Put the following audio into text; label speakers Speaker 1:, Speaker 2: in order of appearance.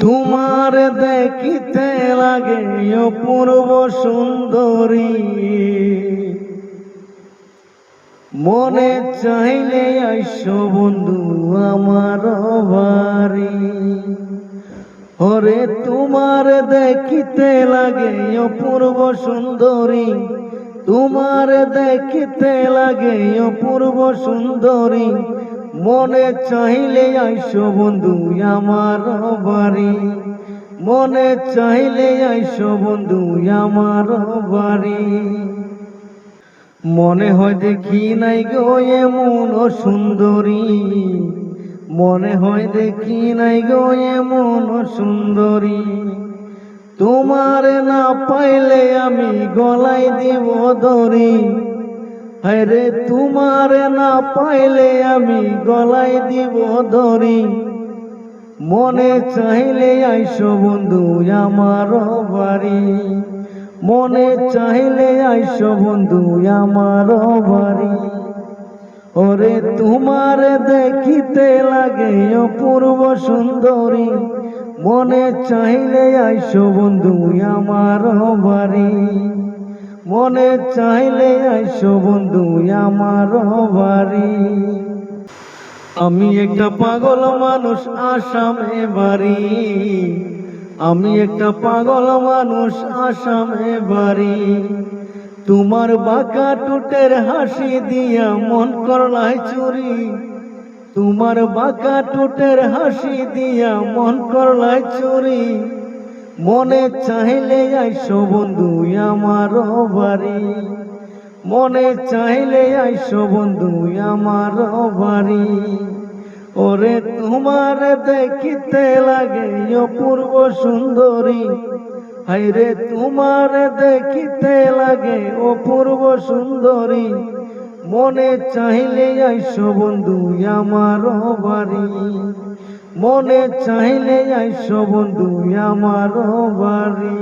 Speaker 1: তোমার দেখিতে লাগে অপূর্ব সুন্দরী, মনে চাইলে আইসো বন্ধু আমার বাড়ি। ওরে তোমার দেখিতে লাগে অপূর্ব সুন্দরী, তোমার দেখিতে লাগে অপূর্ব সুন্দরী, মনে চাইলে আইসো বন্ধু আমার বাড়ি। মনে চাইলে আইসো বন্ধু আমার বাড়ি। মনে হয় দেখি নাই গো এমন সুন্দরী, মনে হয় দেখি নাই গো এমন সুন্দরী, তোমার না পাইলে আমি গলায় দিব দড়ি। আরে তোমার না পাইলে আমি গলায় দিব দড়ি। মনে চাইলে আইসো বন্ধু আমার বাড়ি, মনে চাইলে আইসো বন্ধু আমার বাড়ি। ওরে তোমার দেখিতে লাগে অপূর্ব সুন্দরী, মনে চাইলে আইসো বন্ধু আমার বাড়ি। মনে চাইলে আইসো বন্ধু আমার বাড়ি। আমি একটা পাগল মানুষ আসামে বাড়ি, আমি একটা পাগল মানুষ আসামে বাড়ি। তোমার বাঁকা টুটের হাসি দিয়া মন করলাই চুরি, তোমার বাঁকা টুটের হাসি দিয়া মন করলাই চুরি। মনে চাইলে আইসো বন্ধু আমার বাড়ি, মনে চাইলে আইসো বন্ধু আমার বাড়ি। ওরে তোমার দেখিতে লাগে অপূর্ব সুন্দরী, হায়রে তোমার দেখিতে লাগে অপূর্ব সুন্দরী, মনে চাইলে আইসো বন্ধু আমার বাড়ি। মনে চাইলে আইসো বন্ধু আমার বাড়ি।